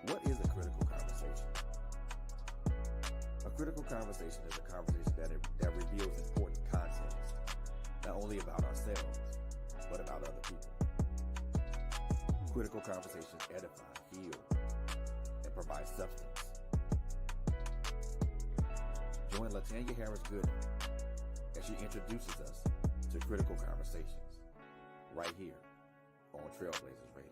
What is a critical conversation? A critical conversation is a conversation that reveals important context, not only about ourselves, but about other people. Critical conversations edify, heal, and provide substance. Join Latanya Harris Gooden as she introduces us to critical conversations right here on Trailblazers Radio.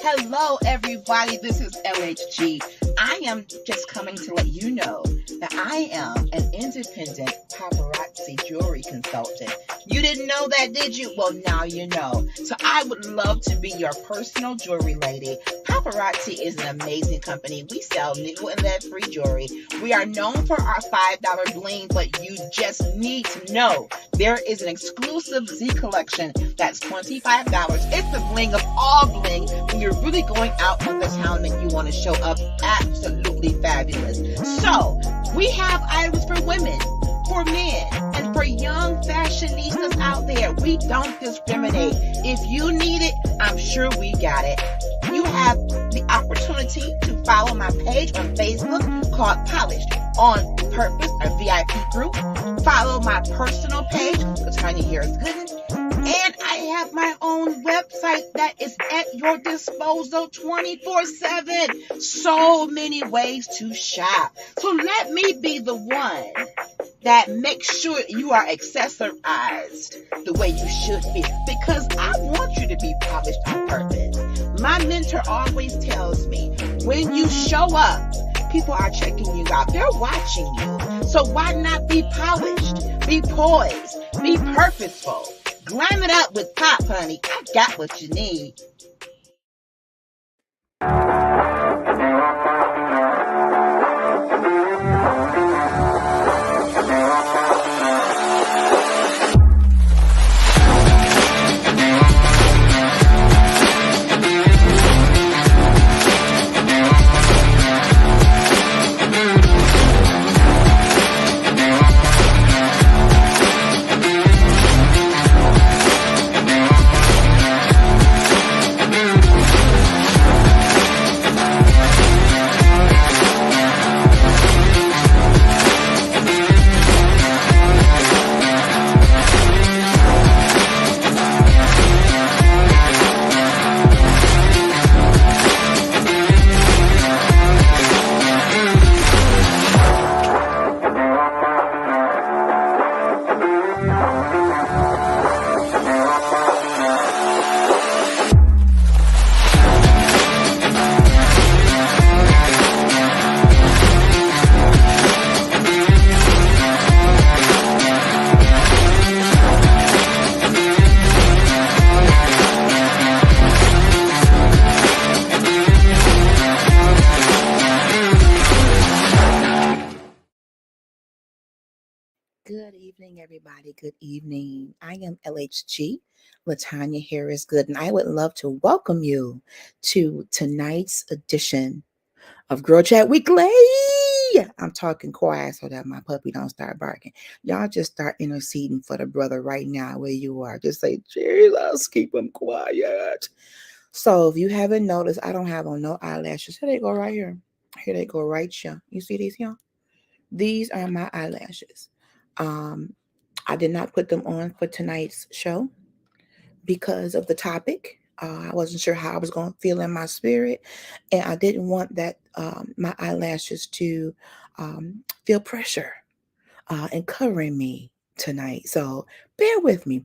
Hello, everybody. This is LHG. I am just coming to let you know that I am an independent paparazzi jewelry consultant. You didn't know that, did you? Well, now you know. So I would love to be your personal jewelry lady. Paparazzi is an amazing company. We sell nickel and lead-free jewelry. We are known for our $5 bling, but you just need to know there is an exclusive Z collection that's $25. It's the bling of all bling. When you're really going out on the town and you want to show up absolutely fabulous. So we have items for women, for men, and for young fashionistas out there. We don't discriminate. If you need it, I'm sure we got it. You have the opportunity to follow my page on Facebook called Polished on Purpose, a VIP group. Follow my personal page, Latanya Harris Gooden. And I have my own website that is at your disposal 24/7. So many ways to shop. So let me be the one that makes sure you are accessorized the way you should be. Because I want you to be polished on purpose. My mentor always tells me, when you show up, people are checking you out. They're watching you. So why not be polished? Be poised. Be purposeful. Glam it up with pop, honey. I got what you need. Good evening, everybody. Good evening. I am LHG, Latanya Harris Good, and I would love to welcome you to tonight's edition of GirlChat Weekly. I'm talking quiet so that my puppy don't start barking. Y'all just start interceding for the brother right now where you are. Just say, Jesus, keep him quiet. So if you haven't noticed, I don't have on no eyelashes. Here they go right here. Here they go right here. You see these, y'all? These are my eyelashes. I did not put them on for tonight's show because of the topic. I wasn't sure how I was going to feel in my spirit, and I didn't want that my eyelashes to feel pressure in covering me tonight. So bear with me.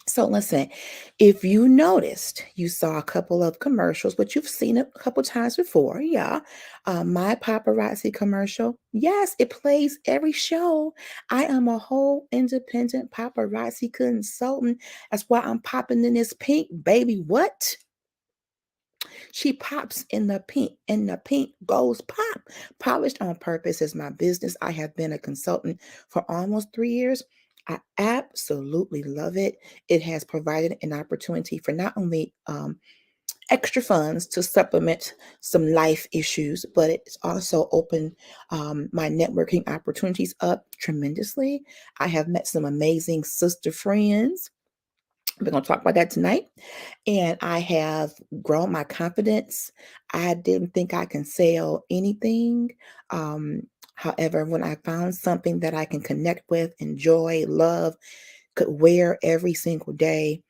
So listen, if you noticed, you saw a couple of commercials, but you've seen it a couple times before. Yeah. My paparazzi commercial. Yes, it plays every show. I am a whole independent paparazzi consultant. That's why I'm popping in this pink, baby. What? She pops in the pink, and the pink goes pop. Polished on Purpose is my business. I have been a consultant for almost 3 years. I absolutely love it. It has provided an opportunity for not only extra funds to supplement some life issues, but it's also opened my networking opportunities up tremendously. I have met some amazing sister friends We're going to talk about that tonight. And I have grown my confidence. I didn't think I can sell anything. Um, However, when I found something that I can connect with, enjoy, love, could wear every single day,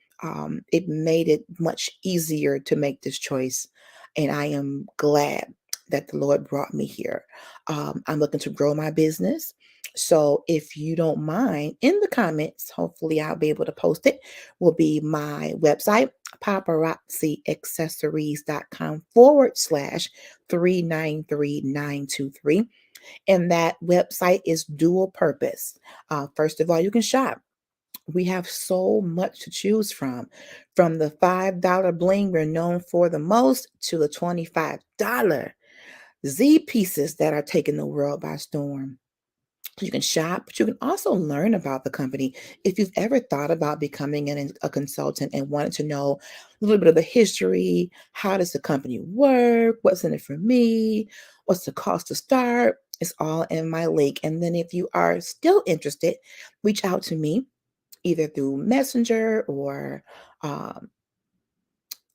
it made it much easier to make this choice. And I am glad that the Lord brought me here. I'm looking to grow my business. So if you don't mind, in the comments, hopefully I'll be able to post it, will be my website, paparazziaccessories.com/393923. And that website is dual purpose. First of all, you can shop. We have so much to choose from the $5 bling we're known for the most to the $25 Z pieces that are taking the world by storm. You can shop, but you can also learn about the company. If you've ever thought about becoming a consultant and wanted to know a little bit of the history, how does the company work, what's in it for me, what's the cost to start, it's all in my link. And then if you are still interested, reach out to me either through Messenger or um,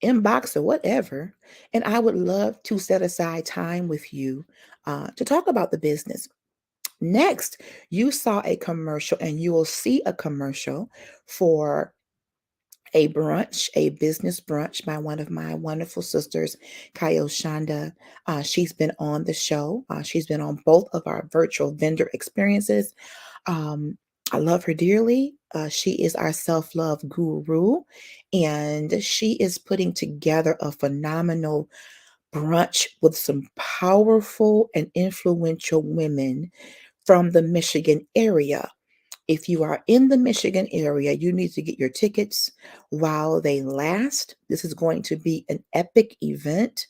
inbox or whatever. And I would love to set aside time with you to talk about the business. Next, you saw a commercial, and you will see a commercial for a brunch, a business brunch by one of my wonderful sisters, Kayo Shonda. She's been on the show. She's been on both of our virtual vendor experiences. Um, I love her dearly. She is our self love guru, and she is putting together a phenomenal brunch with some powerful and influential women from the Michigan area. If you are in the Michigan area, you need to get your tickets while they last. This is going to be an epic event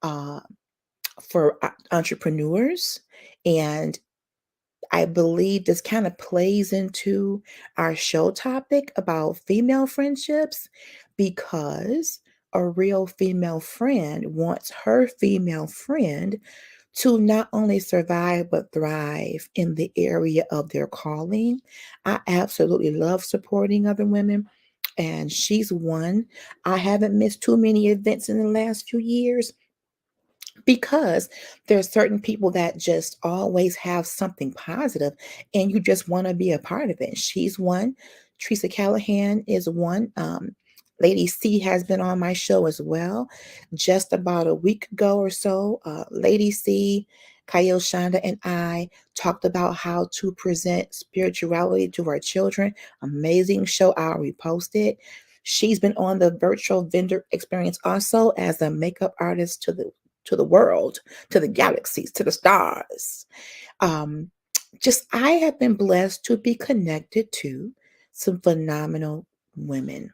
uh, for entrepreneurs. And I believe this kind of plays into our show topic about female friendships because a real female friend wants her female friend to not only survive but thrive in the area of their calling. I absolutely love supporting other women, and she's one. I haven't missed too many events in the last few years because there's certain people that just always have something positive and you just want to be a part of it. She's one. Teresa Callahan is one. Lady C has been on my show as well. Just about a week ago or so, Lady C, Kyle Shonda, and I talked about how to present spirituality to our children. Amazing show. I'll repost it. She's been on the virtual vendor experience also as a makeup artist to the world, to the galaxies, to the stars. Um, just I have been blessed to be connected to some phenomenal women.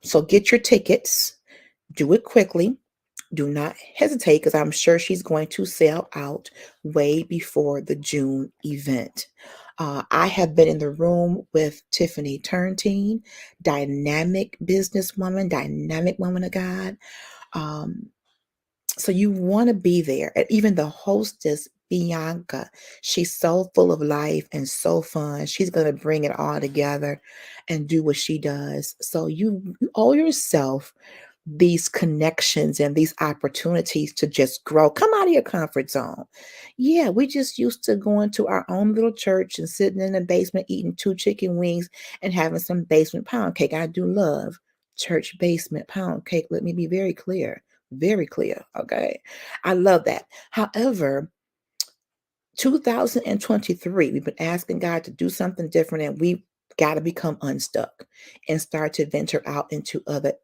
So get your tickets, do it quickly. Do not hesitate because I'm sure she's going to sell out way before the June event. I have been in the room with Tiffany Turntine, dynamic businesswoman, dynamic woman of God. Um, so you want to be there. And even the hostess, Bianca, she's so full of life and so fun. She's going to bring it all together and do what she does. So you owe yourself these connections and these opportunities to just grow. Come out of your comfort zone. Yeah, we just used to going to our own little church and sitting in the basement eating 2 chicken wings and having some basement pound cake. I do love church basement pound cake. Let me be very clear. Very clear. Okay. I love that. However, 2023, we've been asking God to do something different, and we got to become unstuck and start to venture out into other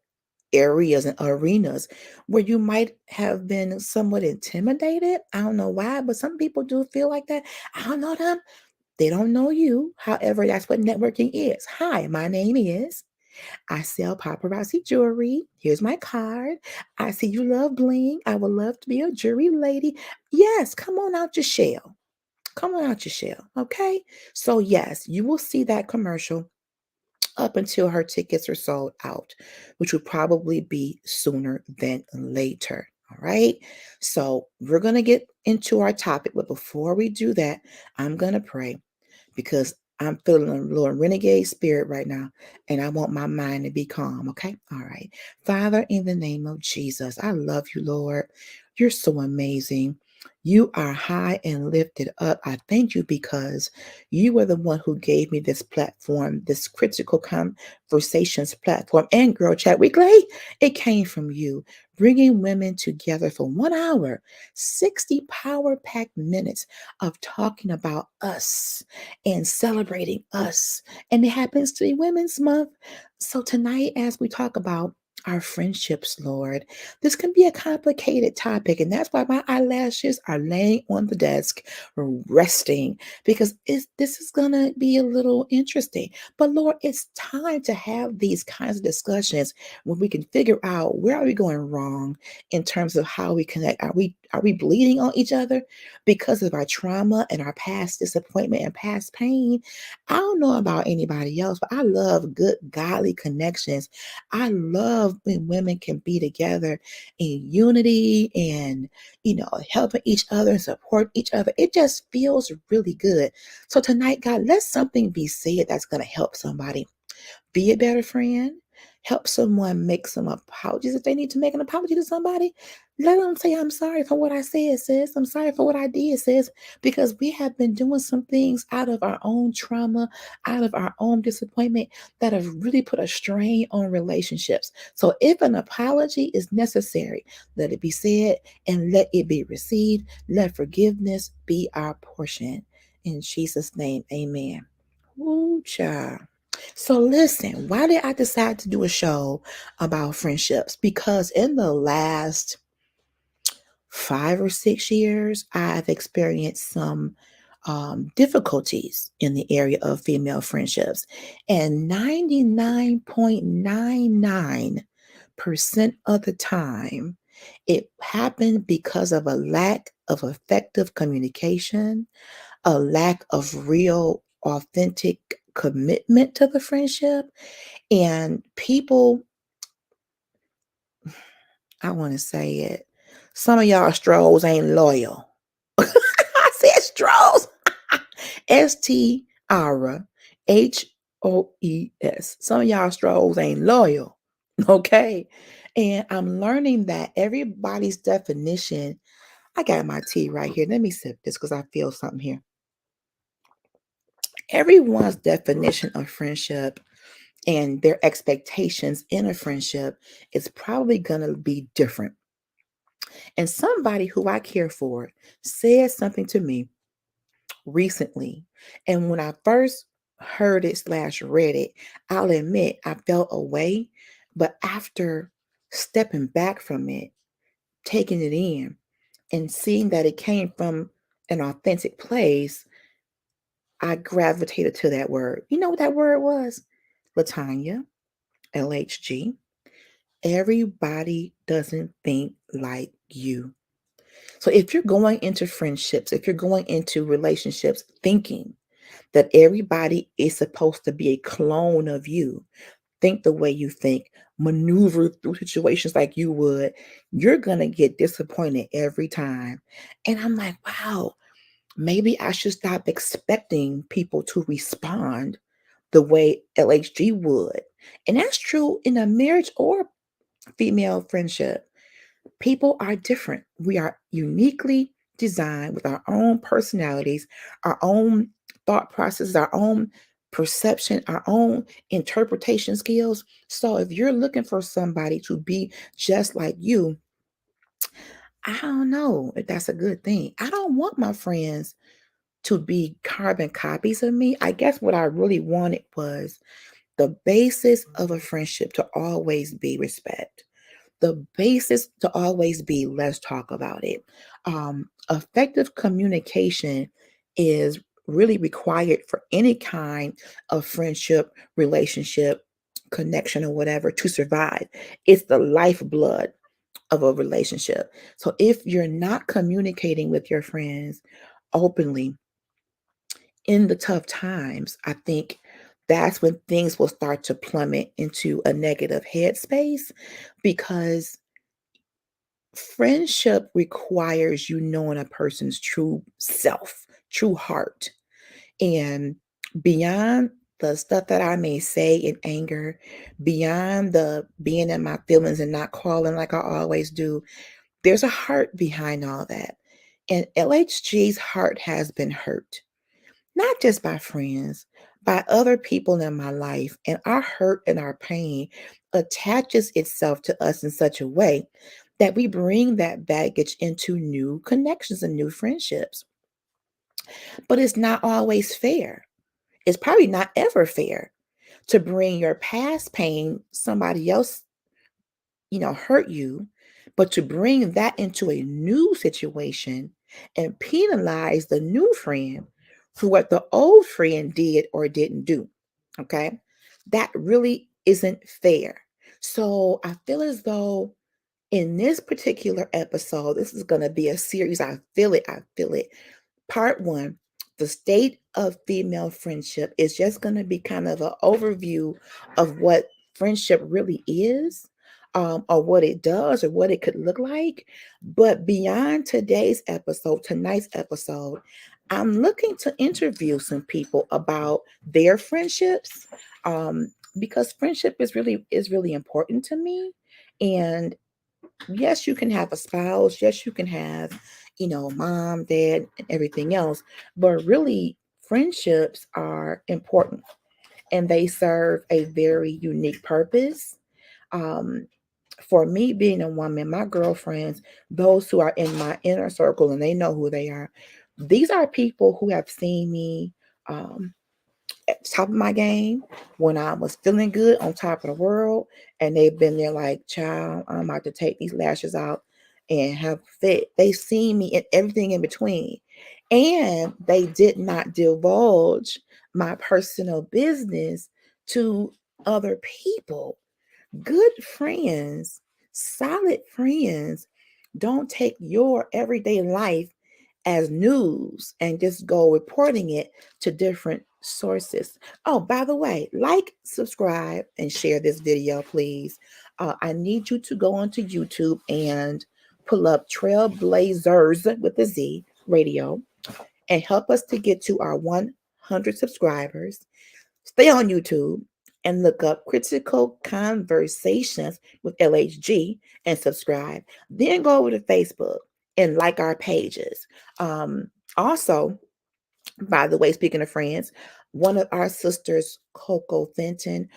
areas and arenas where you might have been somewhat intimidated. I don't know why, but some people do feel like that. I don't know them. They don't know you. However, that's what networking is. Hi, my name is. I sell paparazzi jewelry. Here's my card. I see you love bling. I would love to be a jewelry lady. Yes, come on out your shell. Come on out your shell. Okay. So, yes, you will see that commercial up until her tickets are sold out, which will probably be sooner than later. All right. So we're going to get into our topic. But before we do that, I'm going to pray because I'm feeling a little renegade spirit right now, and I want my mind to be calm, okay? All right. Father, in the name of Jesus, I love you, Lord. You're so amazing. You are high and lifted up. I thank you because you were the one who gave me this platform, this critical conversations platform, and Girl Chat Weekly. It came from you, bringing women together for 1 hour, 60 power packed minutes of talking about us and celebrating us. And it happens to be Women's Month. So tonight, as we talk about our friendships, Lord, this can be a complicated topic. And that's why my eyelashes are laying on the desk, resting, because this is going to be a little interesting. But Lord, it's time to have these kinds of discussions when we can figure out where are we going wrong in terms of how we connect. Are we bleeding on each other because of our trauma and our past disappointment and past pain? I don't know about anybody else, but I love good godly connections. I love when women can be together in unity and helping each other and support each other. It just feels really good. So tonight, God, let something be said that's going to help somebody be a better friend, help someone make some apologies if they need to make an apology to somebody. Let them say, I'm sorry for what I said, sis. I'm sorry for what I did, sis, because we have been doing some things out of our own trauma, out of our own disappointment that have really put a strain on relationships. So if an apology is necessary, let it be said and let it be received. Let forgiveness be our portion. In Jesus' name, amen. Ooh, child. So listen, why did I decide to do a show about friendships? Because in the last 5 or 6 years, I've experienced some difficulties in the area of female friendships. And 99.99% of the time, it happened because of a lack of effective communication, a lack of real, authentic commitment to the friendship, and people, I want to say it, some of y'all strolls ain't loyal. I said strolls. STRHOES. Some of y'all strolls ain't loyal. Okay. And I'm learning that everybody's definition, I got my tea right here. Let me sip this because I feel something here. Everyone's definition of friendship and their expectations in a friendship is probably going to be different. And somebody who I care for said something to me recently. And when I first heard it slash read it, I'll admit I felt away. But after stepping back from it, taking it in, and seeing that it came from an authentic place, I gravitated to that word. You know what that word was? Latanya, LHG. Everybody doesn't think like you. So if you're going into friendships, if you're going into relationships thinking that everybody is supposed to be a clone of you, think the way you think, maneuver through situations like you would, you're going to get disappointed every time. And I'm like, wow, maybe I should stop expecting people to respond the way LHG would. And that's true in a marriage or female friendship. People are different. We are uniquely designed with our own personalities, our own thought processes, our own perception, our own interpretation skills. So if you're looking for somebody to be just like you, I don't know if that's a good thing. I don't want my friends to be carbon copies of me. I guess what I really wanted was the basis of a friendship to always be respect, the basis to always be let's talk about it. Effective communication is really required for any kind of friendship, relationship, connection, or whatever to survive. It's the lifeblood of a relationship. So if you're not communicating with your friends openly in the tough times, I think that's when things will start to plummet into a negative headspace, because friendship requires you knowing a person's true self, true heart. And Beyond the stuff that I may say in anger, beyond the being in my feelings and not calling like I always do, there's a heart behind all that. And LHG's heart has been hurt, not just by friends, by other people in my life. And our hurt and our pain attaches itself to us in such a way that we bring that baggage into new connections and new friendships. But it's not always fair. It's probably not ever fair to bring your past pain, somebody else, hurt you, but to bring that into a new situation and penalize the new friend for what the old friend did or didn't do. Okay. That really isn't fair. So I feel as though in this particular episode, this is going to be a series. I feel it. I feel it. Part one, the state of female friendship, is just going to be kind of an overview of what friendship really is, or what it does, or what it could look like. But beyond tonight's episode, I'm looking to interview some people about their friendships, because friendship is really important to me. And yes, you can have a spouse. Yes, you can have, mom, dad, and everything else. But really, friendships are important and they serve a very unique purpose. Um, for me, being a woman, my girlfriends, those who are in my inner circle and they know who they are, these are people who have seen me. At the top of my game when I was feeling good on top of the world. And they've been there like, child, I'm about to take these lashes out and have fit. They see me in everything in between. And they did not divulge my personal business to other people. Good friends, solid friends, don't take your everyday life as news and just go reporting it to different sources. Oh, by the way, like, subscribe, and share this video, please. I need you to go onto YouTube and pull up Trailblazers with a Z radio and help us to get to our 100 subscribers. Stay on YouTube and look up Critical Conversations with LHG and subscribe. Then go over to Facebook and like our pages. Also, by the way, speaking of friends, one of our sisters, Coco Fenton,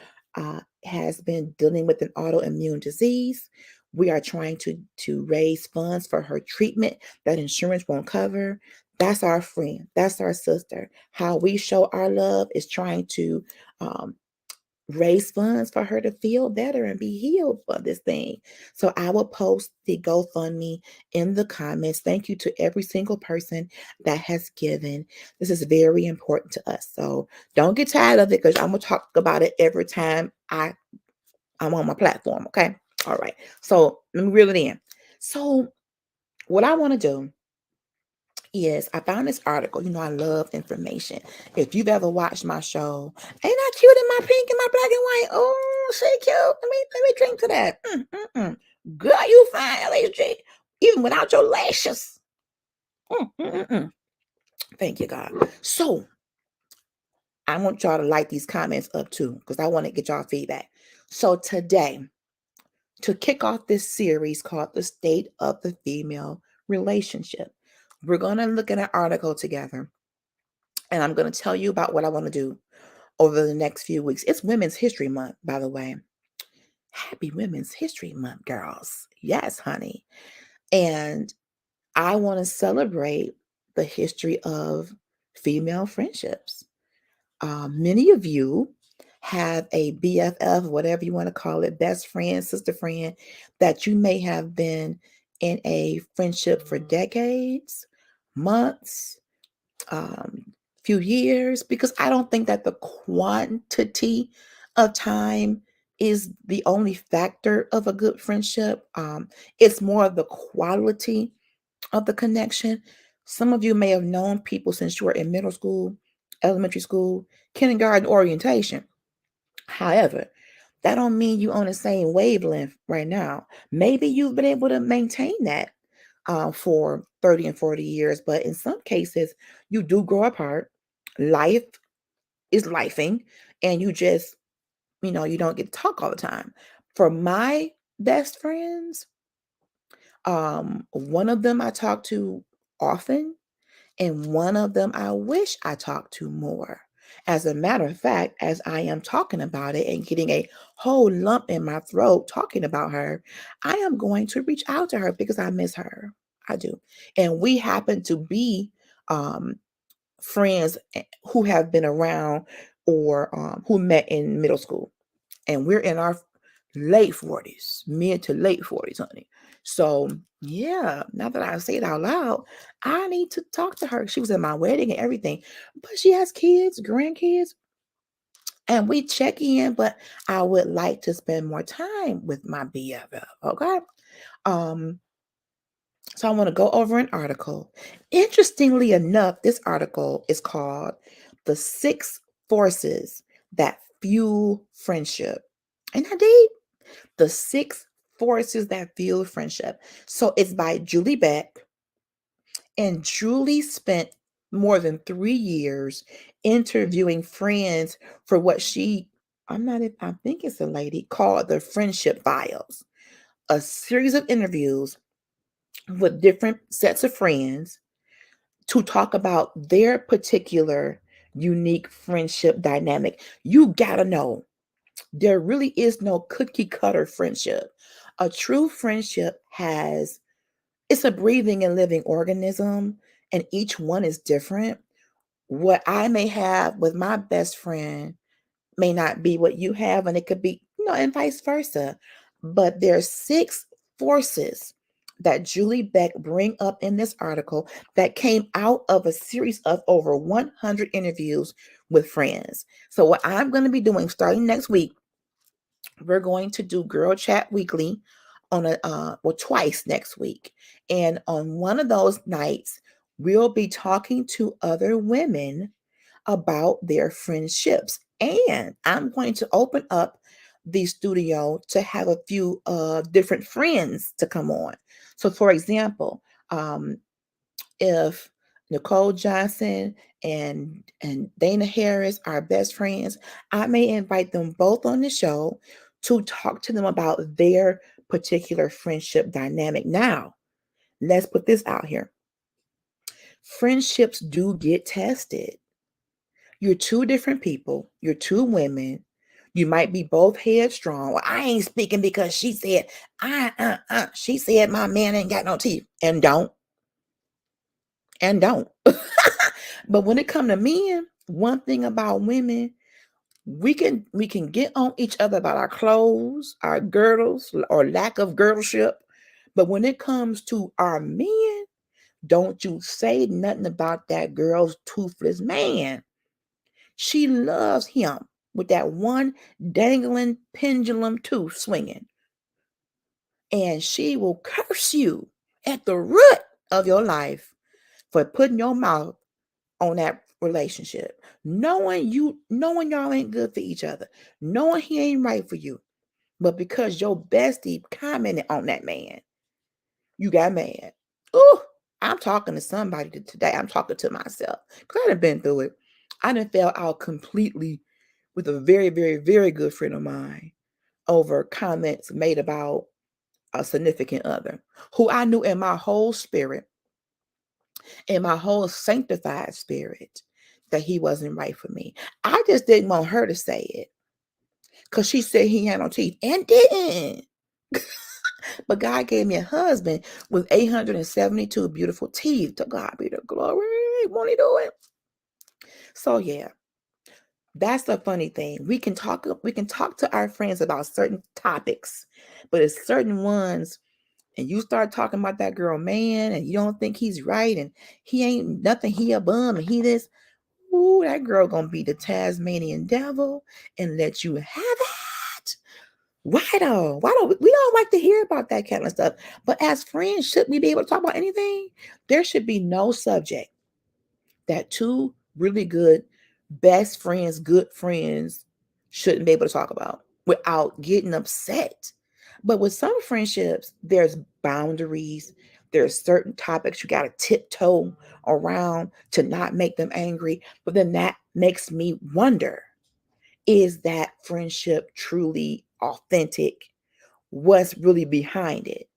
has been dealing with an autoimmune disease. We are trying to raise funds for her treatment that insurance won't cover. That's our friend. That's our sister. How we show our love is trying to um, raise funds for her to feel better and be healed for this thing. So I will post the GoFundMe in the comments. Thank you to every single person that has given. This is very important to us. So don't get tired of it because I'm gonna talk about it every time I'm on my platform. Okay. All right. So let me reel it in. So what I want to do is I found this article. I love information. If you've ever watched my show, ain't I cute in my pink and my black and white? Oh, she cute. Let me drink to that. Girl, you fine, LHG. Even without your lashes. Thank you, God. So I want y'all to like these comments up too, because I want to get y'all feedback. So today, to kick off this series called The State of the Female Relationship, we're going to look at an article together. And I'm going to tell you about what I want to do over the next few weeks. It's Women's History Month, by the way. Happy Women's History Month, girls. Yes, honey. And I want to celebrate the history of female friendships. Many of you have a BFF, whatever you want to call it, best friend, sister friend, that you may have been in a friendship for decades, months, few years, because I don't think that the quantity of time is the only factor of a good friendship. It's more of the quality of the connection. Some of you may have known people since you were in middle school, elementary school, kindergarten, orientation. However, that don't mean you on the same wavelength right now. Maybe you've been able to maintain that for 30 and 40 years, but in some cases, you do grow apart. Life is lifing, and you just, you don't get to talk all the time. For my best friends, one of them I talk to often, and one of them I wish I talked to more. As a matter of fact, as I am talking about it and getting a whole lump in my throat talking about her, I am going to reach out to her because I miss her. I do. And we happen to be um, friends who have been around or who met in middle school. And we're in our late 40s, mid to late 40s, honey. So, yeah, now that I say it out loud, I need to talk to her. She was at my wedding and everything, but she has kids, grandkids, and we check in. But I would like to spend more time with my BFF. Okay. Um, so I want to go over an article. Interestingly enough, this article is called The Six Forces That Fuel Friendship. And I did. The Six Forces That Fuel Friendship. So it's by Julie Beck. And Julie spent more than 3 years interviewing friends for what I think it's a lady, called the Friendship Files. A series of interviews with different sets of friends to talk about their particular unique friendship dynamic. You gotta know, there really is no cookie cutter friendship. A true friendship it's a breathing and living organism, and each one is different. What I may have with my best friend may not be what you have, and it could be, and vice versa. But there's six forces that Julie Beck bring up in this article that came out of a series of over 100 interviews with friends. So what I'm going to be doing starting next week, we're going to do Girl Chat weekly on twice next week. And on one of those nights, we'll be talking to other women about their friendships. And I'm going to open up the studio to have a few different friends to come on. So, for example, if Nicole Johnson and Dana Harris are best friends, I may invite them both on the show to talk to them about their particular friendship dynamic. Now, let's put this out here. Friendships do get tested. You're two different people, you're two women. You might be both headstrong. Well, I ain't speaking because she said, she said my man ain't got no teeth. And don't. But when it come to men, one thing about women, we can get on each other about our clothes, our girdles, or lack of girdleship. But when it comes to our men, don't you say nothing about that girl's toothless man. She loves him with that one dangling pendulum tooth swinging. And she will curse you at the root of your life for putting your mouth on that relationship, knowing y'all ain't good for each other, knowing he ain't right for you, but because your bestie commented on that man, you got mad. Ooh, I'm talking to somebody today. I'm talking to myself because I done been through it. I done fell out completely with a very, very, very good friend of mine over comments made about a significant other who I knew in my whole spirit, in my whole sanctified spirit, that he wasn't right for me. I just didn't want her to say it because she said he had no teeth and didn't. But God gave me a husband with 872 beautiful teeth. To God be the glory. Won't he do it? So yeah, that's the funny thing. We can talk to our friends about certain topics, but it's certain ones, and you start talking about that girl man and you don't think he's right and he ain't nothing, he a bum and he this. Ooh, that girl gonna be the Tasmanian devil and let you have it. Why though? Why don't we don't like to hear about that kind of stuff? But as friends, should we be able to talk about anything? There should be no subject that two really good friends shouldn't be able to talk about without getting upset. But with some friendships, there's boundaries. There's certain topics you got to tiptoe around to not make them angry. But then makes me wonder, is that friendship truly authentic? What's really behind it?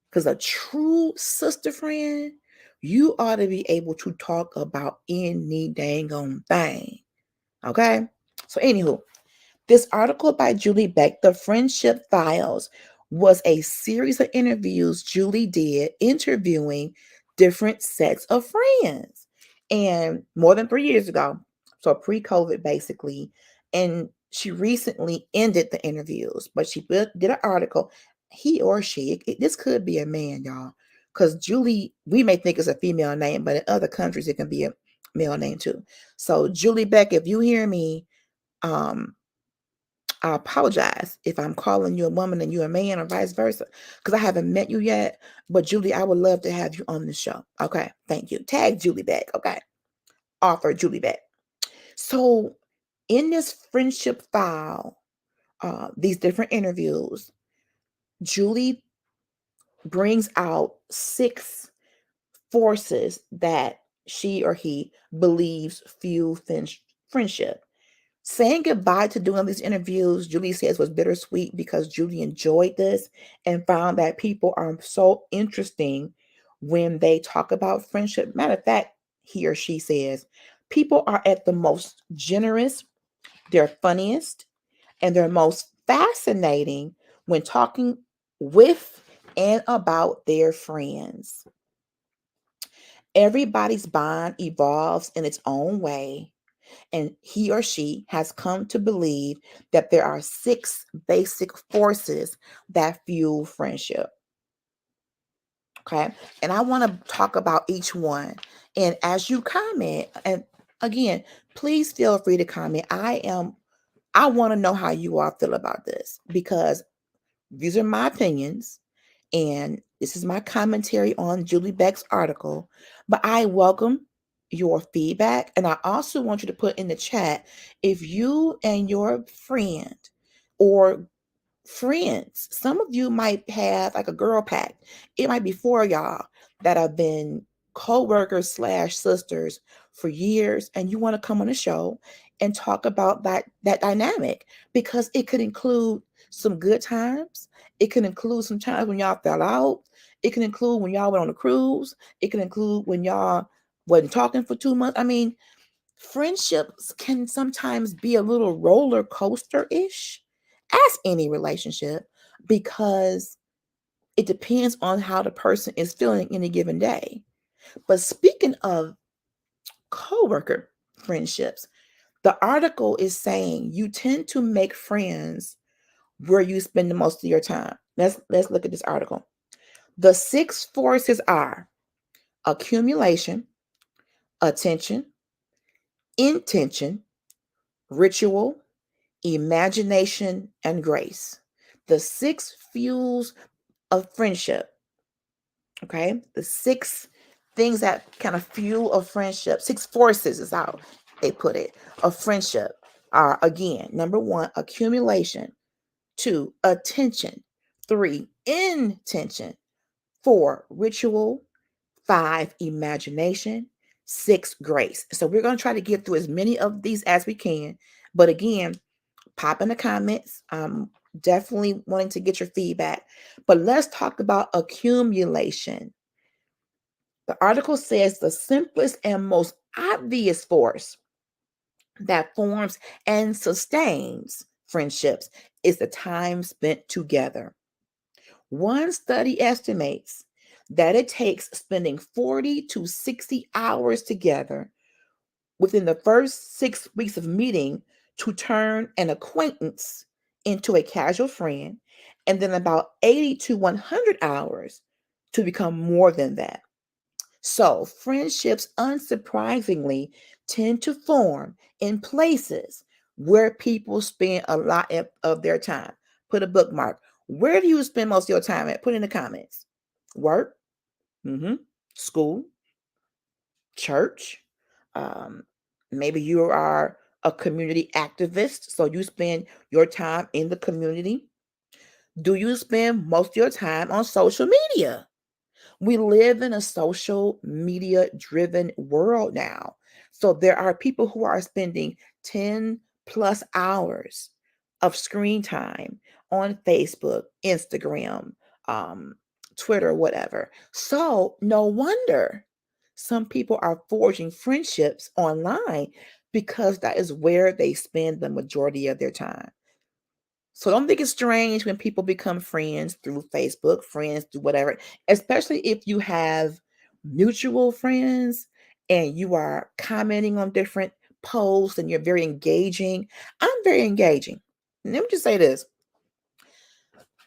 Because a true sister friend, you ought to be able to talk about any dang on thing. Okay? So, anywho, this article by Julie Beck, The Friendship Files, was a series of interviews Julie did interviewing different sets of friends. And more than 3 years ago, so pre COVID basically. And she recently ended the interviews, but she did an article. He or she, this could be a man, y'all, because Julie, we may think it's a female name, but in other countries, it can be a male name too. So, Julie Beck, if you hear me, um, I apologize if I'm calling you a woman and you're a man or vice versa, because I haven't met you yet. But Julie, I would love to have you on the show. Okay, thank you. Tag Julie back. Okay, offer Julie back. So, in this friendship file, these different interviews, Julie brings out 6 forces that she or he believes fuel friendship. Saying goodbye to doing these interviews, Julie says, was bittersweet because Julie enjoyed this and found that people are so interesting when they talk about friendship. Matter of fact, he or she says, people are at the most generous, they're funniest, and they're most fascinating when talking with and about their friends. Everybody's bond evolves in its own way, and he or she has come to believe that there are 6 basic forces that fuel friendship. Okay. And I want to talk about each one. And as you comment, and again, please feel free to comment. I want to know how you all feel about this, because these are my opinions and this is my commentary on Julie Beck's article. But I welcome your feedback. And I also want you to put in the chat if you and your friend or friends, some of you might have like a girl pack. It might be 4 of y'all that have been co-workers slash sisters for years, and you want to come on the show and talk about that dynamic, because it could include some good times. It can include some times when y'all fell out. It can include when y'all went on a cruise. It can include when y'all wasn't talking for 2 months. I mean, friendships can sometimes be a little roller coaster-ish, as any relationship, because it depends on how the person is feeling any given day. But speaking of coworker friendships, the article is saying you tend to make friends where you spend the most of your time. Let's look at this article. The 6 forces are accumulation, attention, intention, ritual, imagination, and grace. The 6 fuels of friendship. Okay. The 6 things that kind of fuel a friendship, 6 forces is how they put it, of friendship are, again, number 1, accumulation, 2, attention, 3, intention, 4, ritual, 5, imagination, 6, grace. So we're going to try to get through as many of these as we can. But again, pop in the comments. Definitely wanting to get your feedback. But let's talk about accumulation. The article says the simplest and most obvious force that forms and sustains friendships is the time spent together. One study estimates that it takes spending 40 to 60 hours together within the first 6 weeks of meeting to turn an acquaintance into a casual friend, and then about 80 to 100 hours to become more than that. So, friendships, unsurprisingly, tend to form in places where people spend a lot of their time. Put a bookmark. Where do you spend most of your time at? Put in the comments. Work, school, church. Um, Maybe you are a community activist, so you spend your time in the community. Do you spend most of your time on social media? We live in a social media driven world now. So there are people who are spending 10 plus hours of screen time on Facebook, Instagram, um, Twitter, whatever. So no wonder some people are forging friendships online because that is where they spend the majority of their time. So don't think it's strange when people become friends through Facebook, friends through whatever, especially if you have mutual friends and you are commenting on different posts and you're very engaging. I'm very engaging. Let me just say this.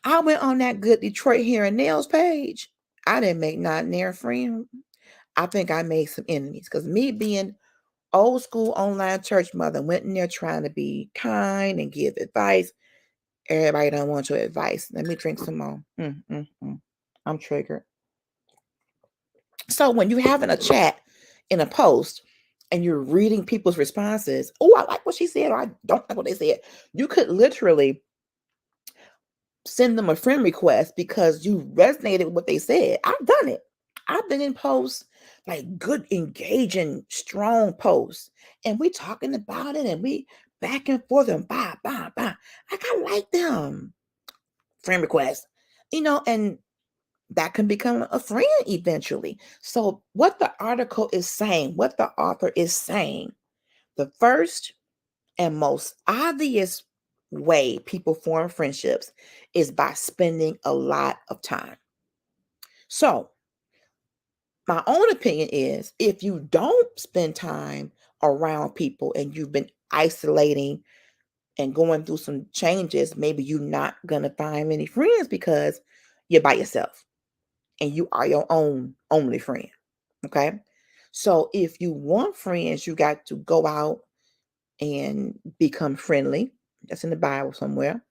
I went on that good Detroit Hair and Nails page. I didn't make not near a friend. I think I made some enemies because me being old school online church mother went in there trying to be kind and give advice. Everybody don't want your advice. Let me drink some more. I'm triggered. So when you're having a chat in a post and you're reading people's responses, oh, I like what she said, or I don't like what they said. You could literally send them a friend request because you resonated with what they said. I've done it. I've been in posts, like good, engaging, strong posts, and we talking about it and we back and forth and blah, blah, blah. Like I like them. Friend request, and that can become a friend eventually. So, what the article is saying, what the author is saying, the first and most obvious way people form friendships is by spending a lot of time. So, my own opinion is if you don't spend time around people and you've been isolating and going through some changes, maybe you're not going to find many friends because you're by yourself and you are your own only friend. Okay. So if you want friends, you got to go out and become friendly. That's in the Bible somewhere.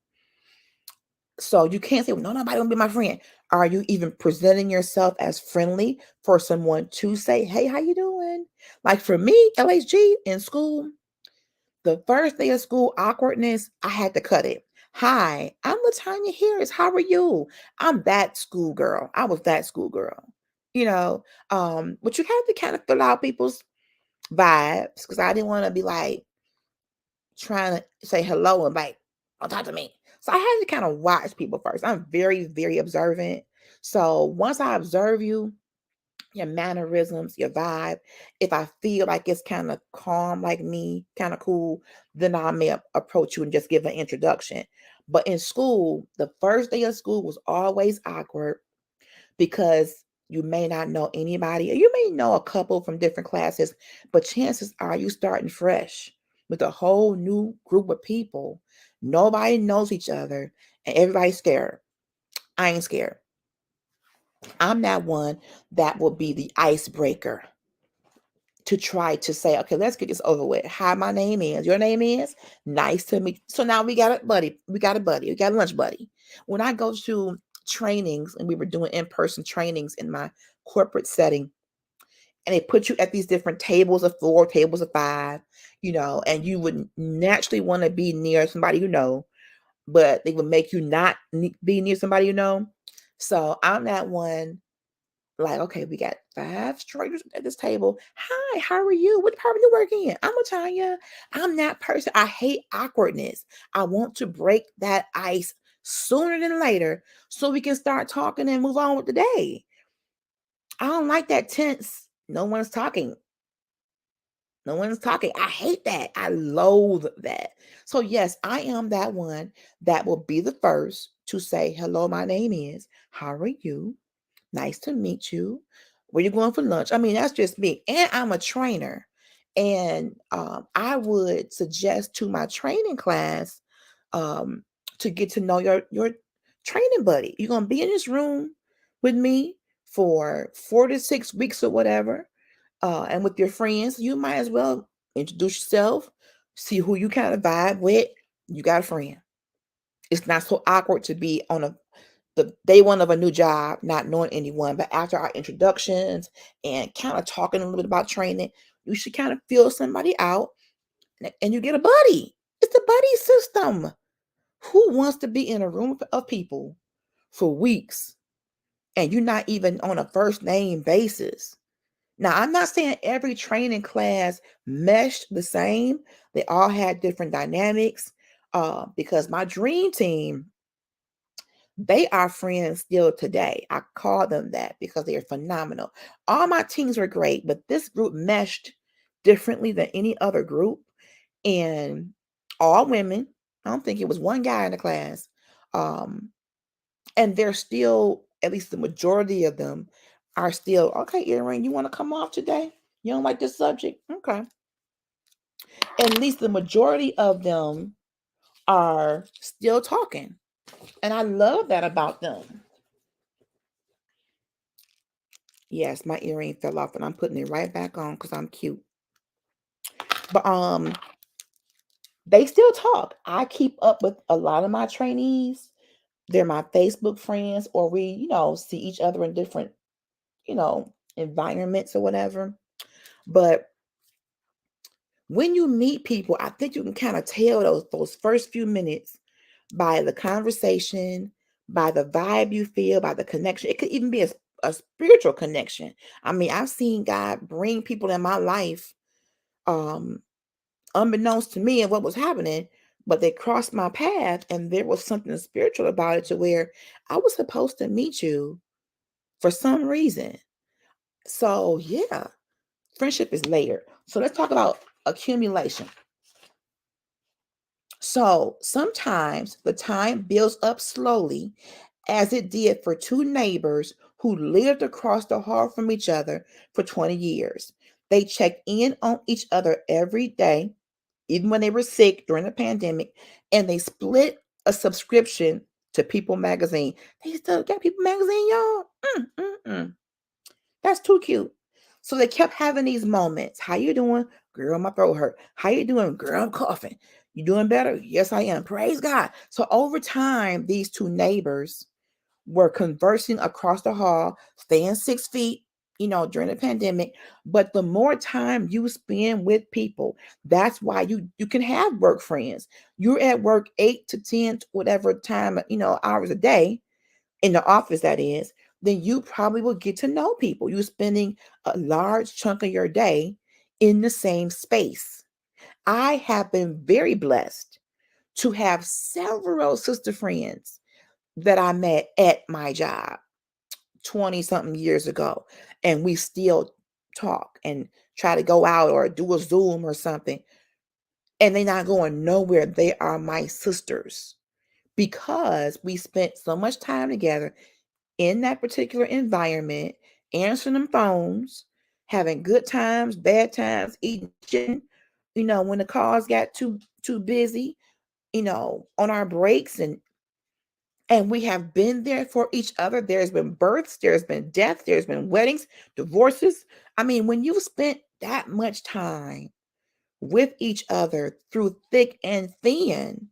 So you can't say, well, no, nobody want to be my friend. Are you even presenting yourself as friendly for someone to say, hey, how you doing? Like for me, LHG in school, the first day of school, awkwardness, I had to cut it. Hi, I'm Latanya Harris. How are you? I'm that schoolgirl. I was that schoolgirl. But you have to kind of fill out people's vibes because I didn't want to be like trying to say hello and like, don't talk to me. So I had to kind of watch people first. I'm very, very observant. So once I observe you, your mannerisms, your vibe. If I feel like it's kind of calm, like me, kind of cool, then I may approach you and just give an introduction. But in school, the first day of school was always awkward because you may not know anybody, or you may know a couple from different classes, but chances are you starting fresh with a whole new group of people. Nobody knows each other, and everybody's scared. I ain't scared. I'm that one that will be the icebreaker to try to say, okay, let's get this over with. Hi, my name is, your name is, nice to meet. So now we got a buddy, we got a lunch buddy. When I go to trainings, and we were doing in-person trainings in my corporate setting, and they put you at these different tables of 4, tables of 5, and you would naturally want to be near somebody but they would make you not be near somebody. So I'm that one. Like, okay, we got 5 strangers at this table. Hi, how are you? What department you work in? I'm Latanya. I'm that person. I hate awkwardness. I want to break that ice sooner than later so we can start talking and move on with the day. I don't like that tense. No one's talking. No one's talking. I hate that. I loathe that. So, yes, I am that one that will be the first to say, hello, my name is. How are you? Nice to meet you. Where you going for lunch? I mean, that's just me. And I'm a trainer. And I would suggest to my training class um, to get to know your training buddy. You're gonna be in this room with me for 4 to 6 weeks or whatever, and with your friends. You might as well introduce yourself, see who you kind of vibe with. You got a friend. It's not so awkward to be on the day one of a new job, not knowing anyone, but after our introductions and kind of talking a little bit about training, you should kind of feel somebody out and you get a buddy. It's a buddy system. Who wants to be in a room of people for weeks and you're not even on a first name basis? Now, I'm not saying every training class meshed the same. They all had different dynamics. Because my dream team, they are friends still today. I call them that because they are phenomenal. All my teams were great, but this group meshed differently than any other group. And all women. I don't think it was one guy in the class. Um, and they're still, at least the majority of them are still, okay, Earring, you want to come off today? You don't like this subject? Okay. At least the majority of them are still talking. And I love that about them. Yes, my earring fell off and I'm putting it right back on because I'm cute. But they still talk. I keep up with a lot of my trainees. They're my Facebook friends, or we, see each other in different, environments or whatever. But when you meet people, I think you can kind of tell those first few minutes by the conversation, by the vibe you feel, by the connection. It could even be a spiritual connection. I mean, I've seen God bring people in my life, um, unbeknownst to me and what was happening, but they crossed my path and there was something spiritual about it to where I was supposed to meet you for some reason. So yeah, friendship is layered. So let's talk about accumulation. So sometimes the time builds up slowly, as it did for two neighbors who lived across the hall from each other for 20 years. They checked in on each other every day, even when they were sick during the pandemic, and they split a subscription to People Magazine. They still got People Magazine, y'all. That's too cute. So they kept having these moments. How you doing? Girl, my throat hurt. How you doing? Girl, I'm coughing. You doing better? Yes, I am. Praise God. So over time, these two neighbors were conversing across the hall, staying 6 feet, during the pandemic. But the more time you spend with people, that's why you can have work friends. You're at work 8 to 10, whatever time, hours a day in the office, that is, then you probably will get to know people. You're spending a large chunk of your day in the same space. I have been very blessed to have several sister friends that I met at my job 20 something years ago. And we still talk and try to go out or do a Zoom or something. And they're not going nowhere. They are my sisters because we spent so much time together in that particular environment, answering them phones, having good times, bad times, eating chicken, when the cars got too busy, on our breaks, and we have been there for each other. There's been births, there's been death, there's been weddings, divorces. I mean, when you spent that much time with each other through thick and thin,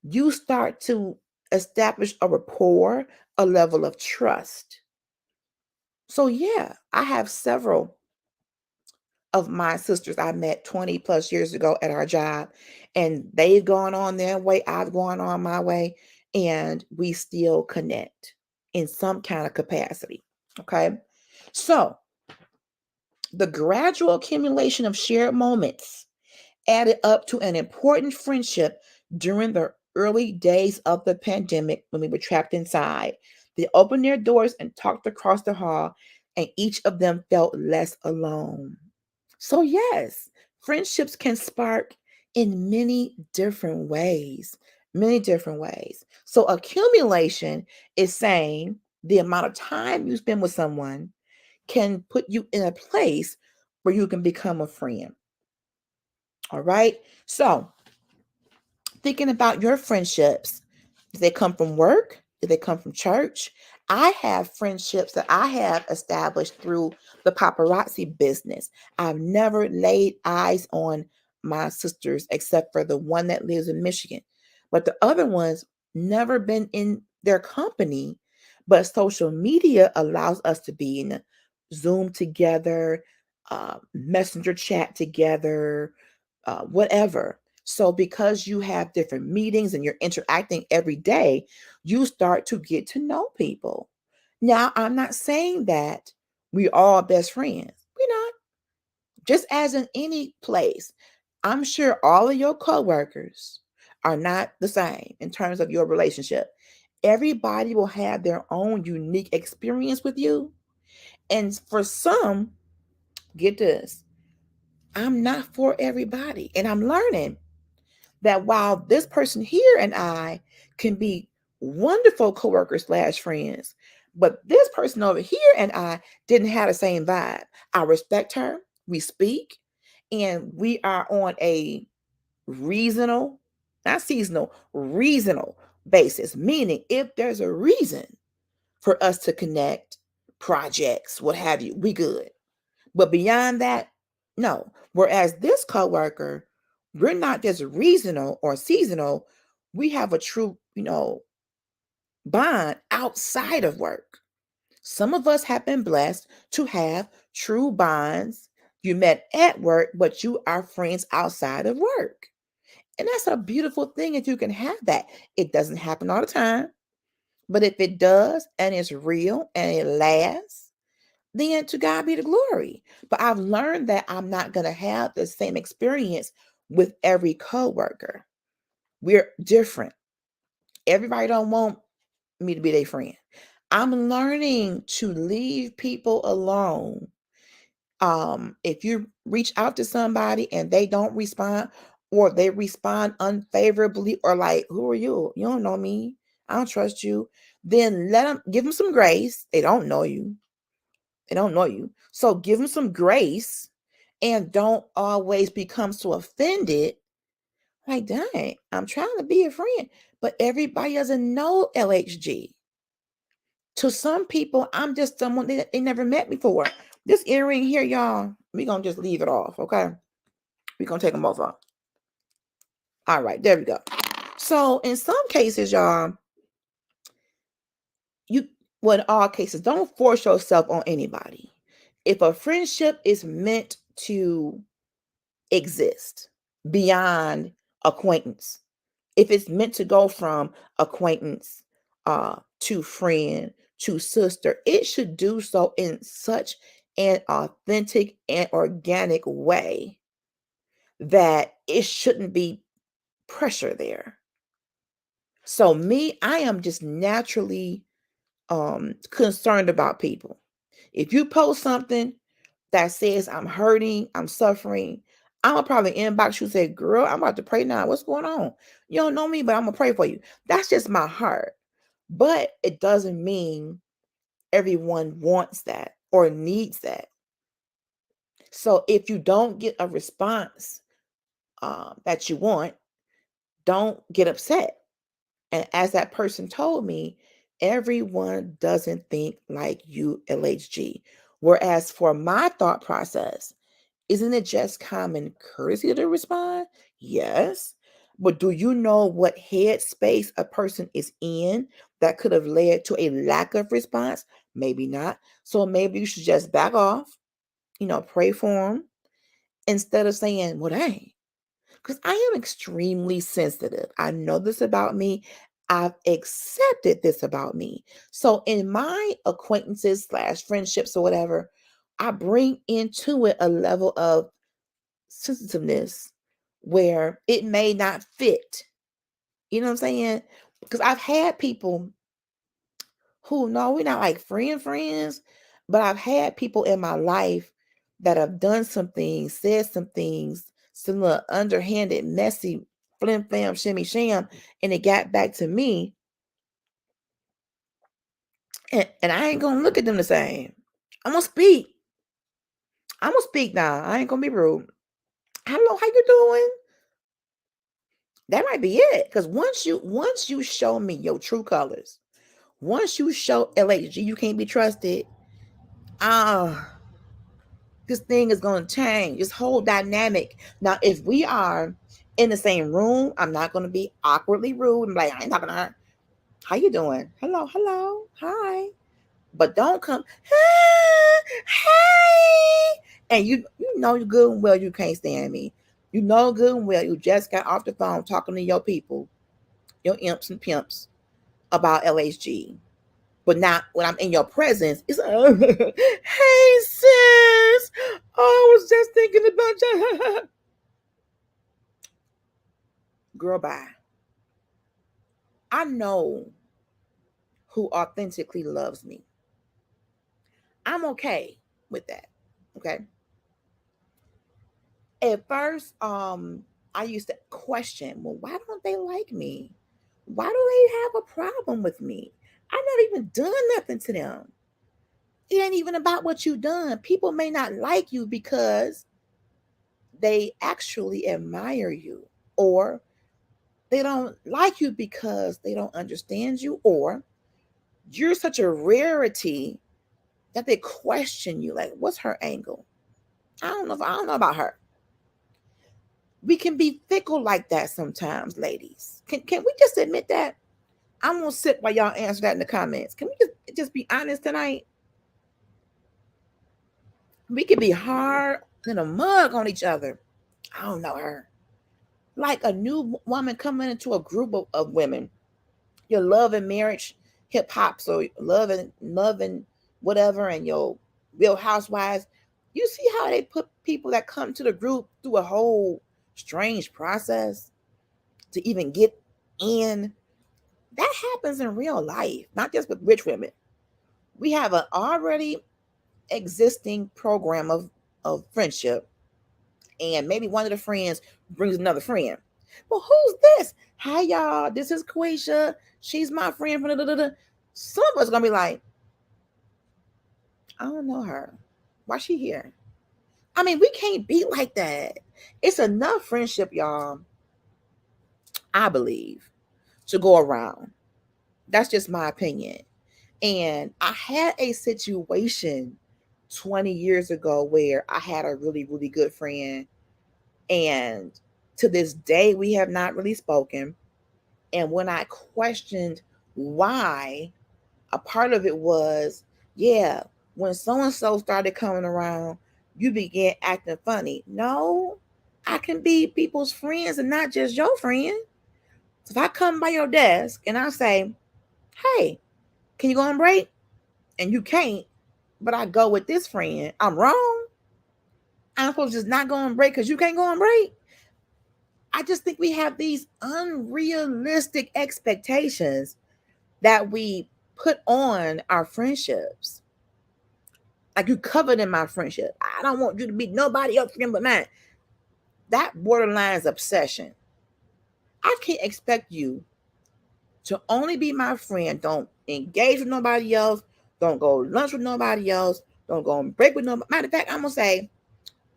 you start to establish a rapport, a level of trust. So yeah, I have several of my sisters I met 20 plus years ago at our job, and they've gone on their way, I've gone on my way, and we still connect in some kind of capacity. Okay. So the gradual accumulation of shared moments added up to an important friendship during the early days of the pandemic when we were trapped inside. They opened their doors and talked across the hall, and each of them felt less alone. So, yes, friendships can spark in many different ways. Many different ways. So, accumulation is saying the amount of time you spend with someone can put you in a place where you can become a friend. All right. So, thinking about your friendships, do they come from work? Do they come from church? I have friendships that I have established through the paparazzi business. I've never laid eyes on my sisters except for the one that lives in Michigan. But the other ones never been in their company. But social media allows us to be in a Zoom together, messenger chat together, whatever. So, because you have different meetings and you're interacting every day, you start to get to know people. Now, I'm not saying that we all best friends. We're not. Just as in any place, I'm sure all of your coworkers are not the same in terms of your relationship. Everybody will have their own unique experience with you. And for some, get this, I'm not for everybody. And I'm learning that while this person here and I can be wonderful coworkers slash friends, but this person over here and I didn't have the same vibe. I respect her. We speak, and we are on a reasonable, not seasonal, reasonable basis. Meaning, if there's a reason for us to connect, projects, what have you, we good. But beyond that, no. Whereas this coworker, we're not just regional or seasonal. We have a true, bond outside of work. Some of us have been blessed to have true bonds. You met at work, but you are friends outside of work. And that's a beautiful thing if you can have that. It doesn't happen all the time, but if it does and it's real and it lasts, then to God be the glory. But I've learned that I'm not going to have the same experience with every coworker. We're different. Everybody don't want me to be their friend. I'm learning to leave people alone. If you reach out to somebody and they don't respond, or they respond unfavorably, or like, who are you? You don't know me. I don't trust you. Then give them some grace. They don't know you. They don't know you. So give them some grace and don't always become so offended. Like, dang, I'm trying to be a friend, but everybody doesn't know LHG. To some people, I'm just someone they never met before. This earring here, y'all, we're going to just leave it off, okay? We're going to take them both off. All right, there we go. So in some cases, y'all, in all cases, don't force yourself on anybody. If a friendship is meant to exist beyond acquaintance, if it's meant to go from acquaintance to friend to sister, it should do so in such an authentic and organic way that it shouldn't be pressure there. So me, I am just naturally concerned about people. If you post something that says I'm hurting, I'm suffering, I'm gonna probably inbox you and say, girl, I'm about to pray now. What's going on? You don't know me, but I'm gonna pray for you. That's just my heart. But it doesn't mean everyone wants that or needs that. So if you don't get a response that you want, don't get upset. And as that person told me, everyone doesn't think like you, LHG. Whereas for my thought process, isn't it just common courtesy to respond? Yes. But do you know what headspace a person is in that could have led to a lack of response? Maybe not. So maybe you should just back off, pray for them instead of saying, well, dang, because I am extremely sensitive. I know this about me. I've accepted this about me. So in my acquaintances slash friendships or whatever, I bring into it a level of sensitiveness where it may not fit. You know what I'm saying? Because I've had people who, no, we're not like friends, but I've had people in my life that have done some things, said some things, some little underhanded, messy, flim flam, shimmy sham, and it got back to me. And I ain't gonna look at them the same. I'm gonna speak. I'm gonna speak now. I ain't gonna be rude. Hello, how you doing? That might be it. Because once you show me your true colors, once you show LHG you can't be trusted, this thing is going to change. This whole dynamic. Now, if we are in the same room, I'm not going to be awkwardly rude. I'm like, I ain't talking to her. How you doing? Hello, hello, hi. But don't come, hey, and you know good and well you can't stand me. You know good and well you just got off the phone talking to your people, your imps and pimps about LHG. But now when I'm in your presence, it's hey sis, oh, I was just thinking about you. Girl, bye. I know who authentically loves me. I'm okay with that. Okay. At first, I used to question, well, why don't they like me? Why do they have a problem with me? I never even done nothing to them. It ain't even about what you done. People may not like you because they actually admire you, or they don't like you because they don't understand you, or you're such a rarity that they question you. Like, what's her angle? I don't know about her. We can be fickle like that sometimes, ladies. Can we just admit that? I'm gonna sit while y'all answer that in the comments. Can we just be honest tonight? We can be hard than a mug on each other. I don't know her. Like a new woman coming into a group of women. Your love and marriage hip hop, so love and whatever, and your real housewives. You see how they put people that come to the group through a whole strange process to even get in. That happens in real life, not just with rich women. We have an already existing program of friendship, and maybe one of the friends brings another friend. Well, who's this? Hi, y'all. This is Quisha. She's my friend from the. Some of us are gonna be like, I don't know her. Why she here? I mean, we can't be like that. It's enough friendship, y'all, I believe, to go around. That's just my opinion. And I had a situation 20 years ago where I had a really, really good friend. And to this day, we have not really spoken. And when I questioned why, a part of it was, yeah, when so and so started coming around, you began acting funny. No, I can be people's friends and not just your friend. So if I come by your desk and I say, hey, can you go on break? And you can't, but I go with this friend, I'm wrong. I'm supposed to just not go on break because you can't go on break. I just think we have these unrealistic expectations that we put on our friendships. Like, you covered in my friendship. I don't want you to be nobody else friend but mine. That borderline obsession. I can't expect you to only be my friend. Don't engage with nobody else. Don't go lunch with nobody else. Don't go on break with nobody. Matter of fact, I'm gonna say,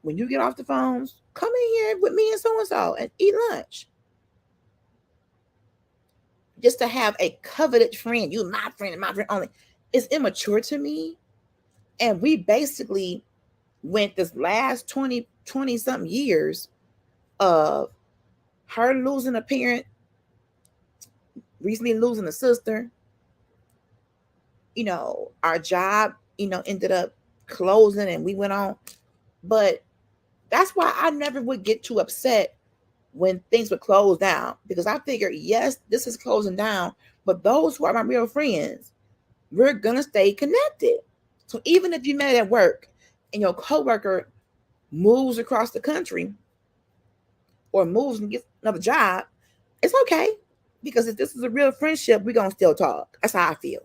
when you get off the phones, come in here with me and so and eat lunch. Just to have a coveted friend, you my friend and my friend only, is immature to me. And we basically went this last 20 something years of her losing a parent, recently losing a sister. Our job, ended up closing and we went on. But that's why I never would get too upset when things would close down, because I figured, yes, this is closing down, but those who are my real friends, we're gonna stay connected. So even if you met at work and your coworker moves across the country or moves and gets another job, it's okay, because if this is a real friendship, we're gonna still talk. That's how I feel.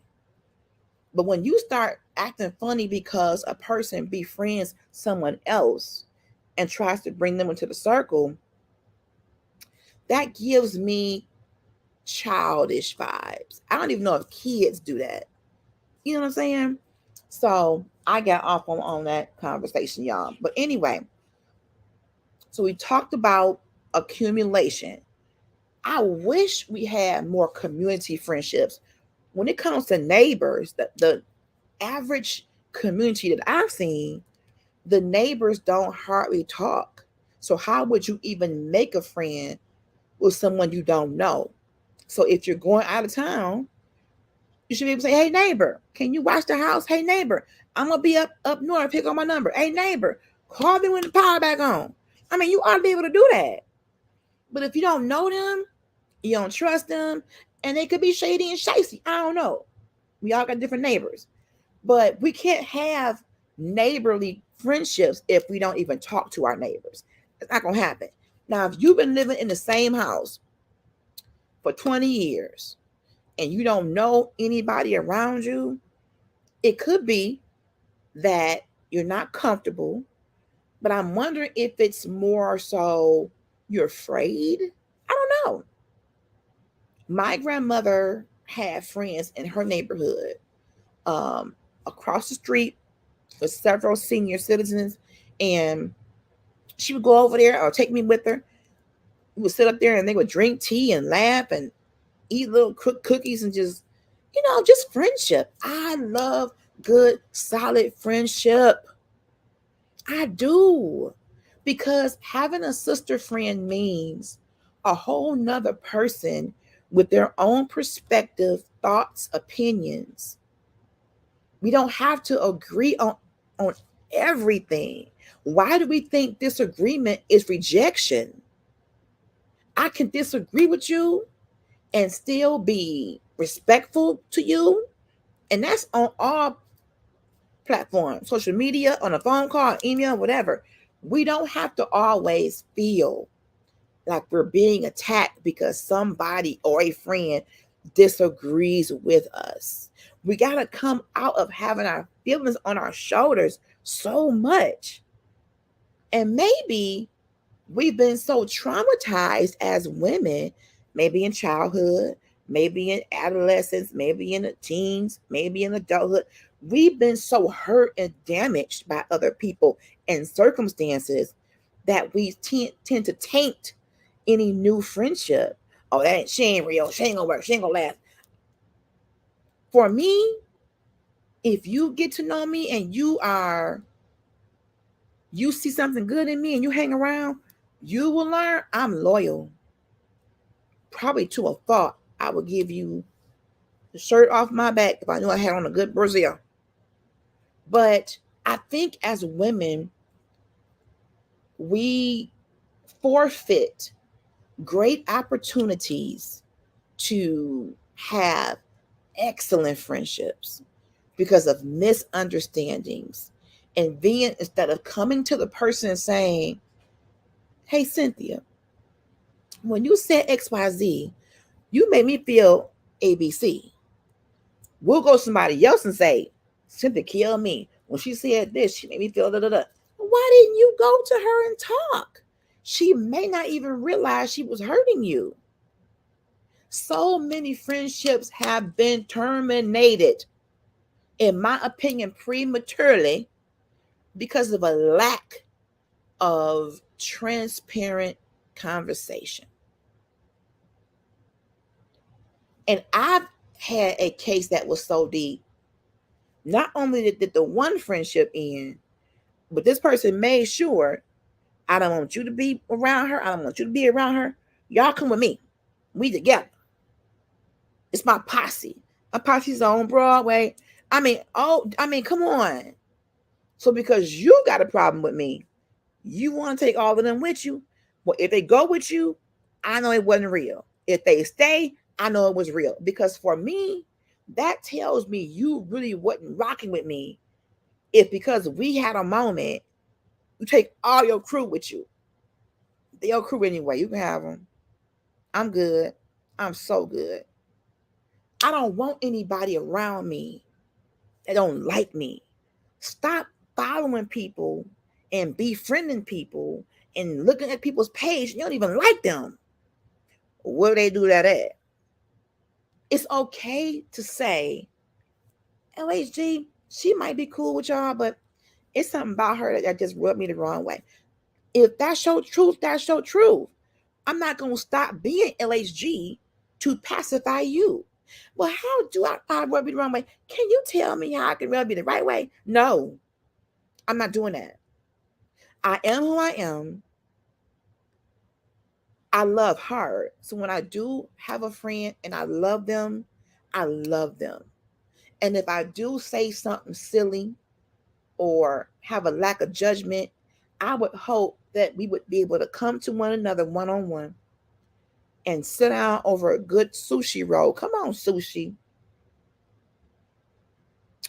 But when you start acting funny because a person befriends someone else and tries to bring them into the circle, that gives me childish vibes. I don't even know if kids do that. You know what I'm saying? So I got off on that conversation, y'all. But anyway, so we talked about accumulation. I wish we had more community friendships. When it comes to neighbors, the average community that I've seen, the neighbors don't hardly talk. So how would you even make a friend with someone you don't know? So if you're going out of town, you should be able to say, hey neighbor, can you watch the house? Hey neighbor, I'm gonna be up north, pick up my number. Hey neighbor, call me when the power back on. I mean, you ought to be able to do that. But if you don't know them, you don't trust them, and they could be shady and shicey. I don't know. We all got different neighbors. But we can't have neighborly friendships if we don't even talk to our neighbors. It's not going to happen. Now, if you've been living in the same house for 20 years and you don't know anybody around you, it could be that you're not comfortable. But I'm wondering if it's more so you're afraid. I don't know. My grandmother had friends in her neighborhood, um, across the street for several senior citizens, and she would go over there or take me with her. We would sit up there and they would drink tea and laugh and eat little cookies and just, just friendship. I love good, solid friendship. I do. Because having a sister friend means a whole nother person with their own perspective, thoughts, opinions. We don't have to agree on everything. Why do we think disagreement is rejection? I can disagree with you and still be respectful to you. And that's on all platforms, social media, on a phone call, email, whatever. We don't have to always feel like we're being attacked because somebody or a friend disagrees with us. We got to come out of having our feelings on our shoulders so much. And maybe we've been so traumatized as women, maybe in childhood, maybe in adolescence, maybe in the teens, maybe in adulthood. We've been so hurt and damaged by other people and circumstances that we tend to taint any new friendship. Oh, she ain't real. She ain't gonna work. She ain't gonna last. For me, if you get to know me and you see something good in me and you hang around, you will learn I'm loyal. Probably to a fault. I would give you the shirt off my back if I knew I had on a good Brazil. But I think as women, we forfeit great opportunities to have excellent friendships because of misunderstandings. And then instead of coming to the person and saying, hey, Cynthia, when you said XYZ, you made me feel ABC. We'll go to somebody else and say, Cynthia killed me. When she said this, she made me feel da da da. Why didn't you go to her and talk? She may not even realize she was hurting you. So many friendships have been terminated, in my opinion, prematurely because of a lack of transparent conversation. And I've had a case that was so deep. Not only did the one friendship end, but this person made sure, I don't want you to be around her. I don't want you to be around her. Y'all come with me. We together. It's my posse. My posse's on Broadway. Come on. So because you got a problem with me, you want to take all of them with you. Well, if they go with you, I know it wasn't real. If they stay, I know it was real. Because for me, that tells me you really wasn't rocking with me. If because we had a moment, you take all your crew with you. They your crew anyway. You can have them. I'm good. I'm so good. I don't want anybody around me that don't like me. Stop following people and befriending people and looking at people's page. You don't even like them. Where do they do that at? It's okay to say, LHG, she might be cool with y'all, but it's something about her that just rubbed me the wrong way. If that's your truth, that's your truth. I'm not going to stop being LHG to pacify you. Well, how do I rub you the wrong way? Can you tell me how I can rub you the right way? No, I'm not doing that. I am who I am. I love her. So when I do have a friend and I love them, I love them. And if I do say something silly or have a lack of judgment, I would hope that we would be able to come to one another one-on-one and sit down over a good sushi roll. Come on, sushi.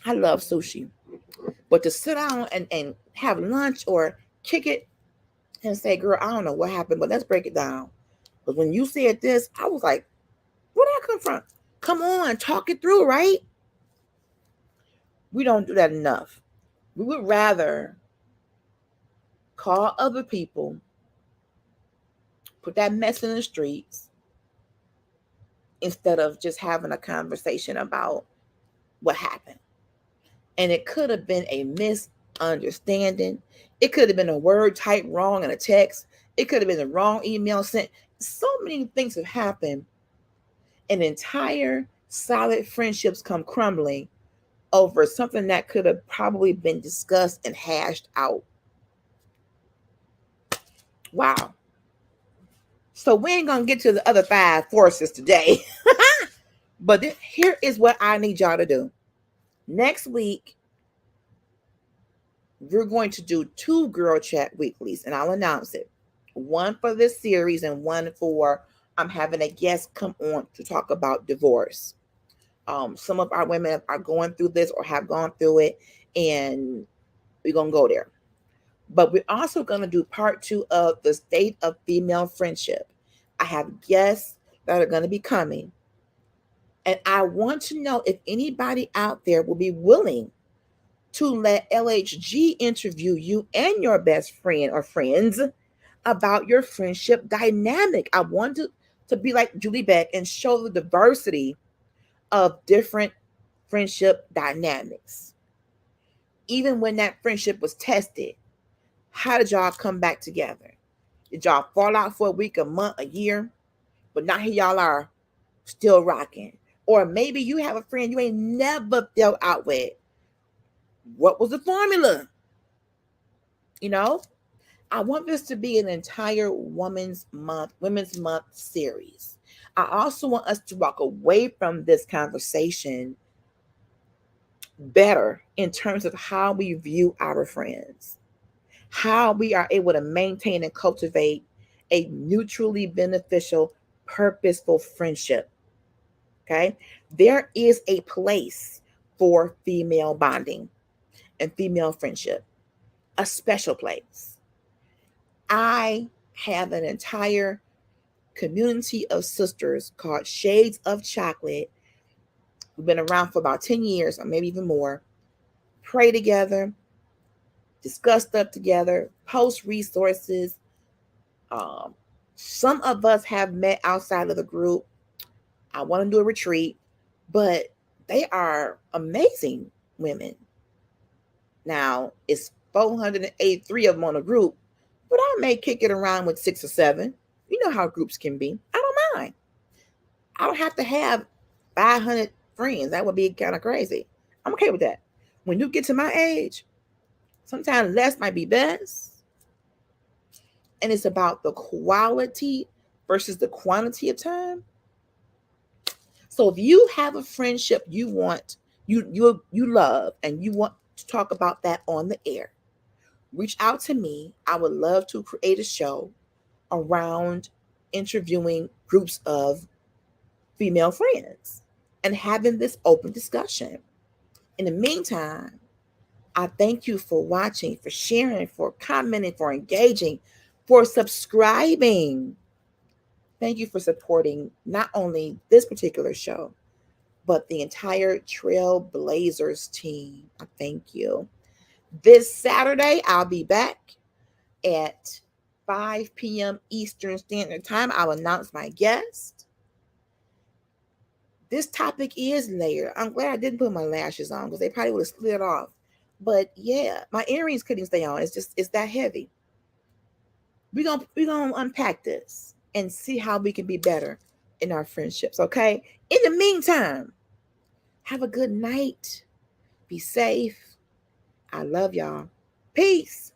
I love sushi. But to sit down and have lunch or kick it and say, girl, I don't know what happened, but let's break it down. But when you said this, I was like, where did I come from? Come on, talk it through, right? We don't do that enough. We would rather call other people, put that mess in the streets, instead of just having a conversation about what happened. And it could have been a misunderstanding. It could have been a word typed wrong in a text. It could have been a wrong email sent. So many things have happened, and entire solid friendships come crumbling over something that could have probably been discussed and hashed out. Wow. So we ain't gonna get to the other 5 forces today. But here is what I need y'all to do. Next week, we're going to do 2 Girl Chat weeklies, and I'll announce it. One for this series and one for I'm having a guest come on to talk about divorce. Some of our women are going through this or have gone through it, and we're going to go there. But we're also going to do part 2 of the state of female friendship. I have guests that are going to be coming, and I want to know if anybody out there will be willing to let LHG interview you and your best friend or friends about your friendship dynamic. I want to be like Julie Beck and show the diversity of different friendship dynamics. Even when that friendship was tested, how did y'all come back together? Did y'all fall out for a week, a month, a year? But now here y'all are still rocking. Or maybe you have a friend you ain't never fell out with. What was the formula? You know, I want this to be an entire Women's Month series. I also want us to walk away from this conversation better in terms of how we view our friends, how we are able to maintain and cultivate a mutually beneficial, purposeful friendship. Okay. There is a place for female bonding and female friendship, a special place. I have an entire community of sisters called Shades of Chocolate. We've been around for about 10 years or maybe even more. Pray together, discuss stuff together, post resources. Some of us have met outside of the group. I want to do a retreat, but they are amazing women. Now, it's 483 of them on a group, but I may kick it around with 6 or 7. You know how groups can be. I don't mind. I don't have to have 500 friends. That would be kind of crazy. I'm okay with that. When you get to my age, sometimes less might be best. And it's about the quality versus the quantity of time. So if you have a friendship you want, you love, and you want to talk about that on the air, reach out to me. I would love to create a show around interviewing groups of female friends and having this open discussion. In the meantime, I thank you for watching, for sharing, for commenting, for engaging, for subscribing. Thank you for supporting not only this particular show, but the entire Trailblazers team. I thank you. This Saturday, I'll be back at 5 p.m. Eastern Standard Time. I'll announce my guest. This topic is layered. I'm glad I didn't put my lashes on because they probably would have slid off. But yeah, my earrings couldn't stay on. It's that heavy. We're gonna unpack this and see how we can be better in our friendships. Okay. In the meantime, have a good night. Be safe. I love y'all. Peace.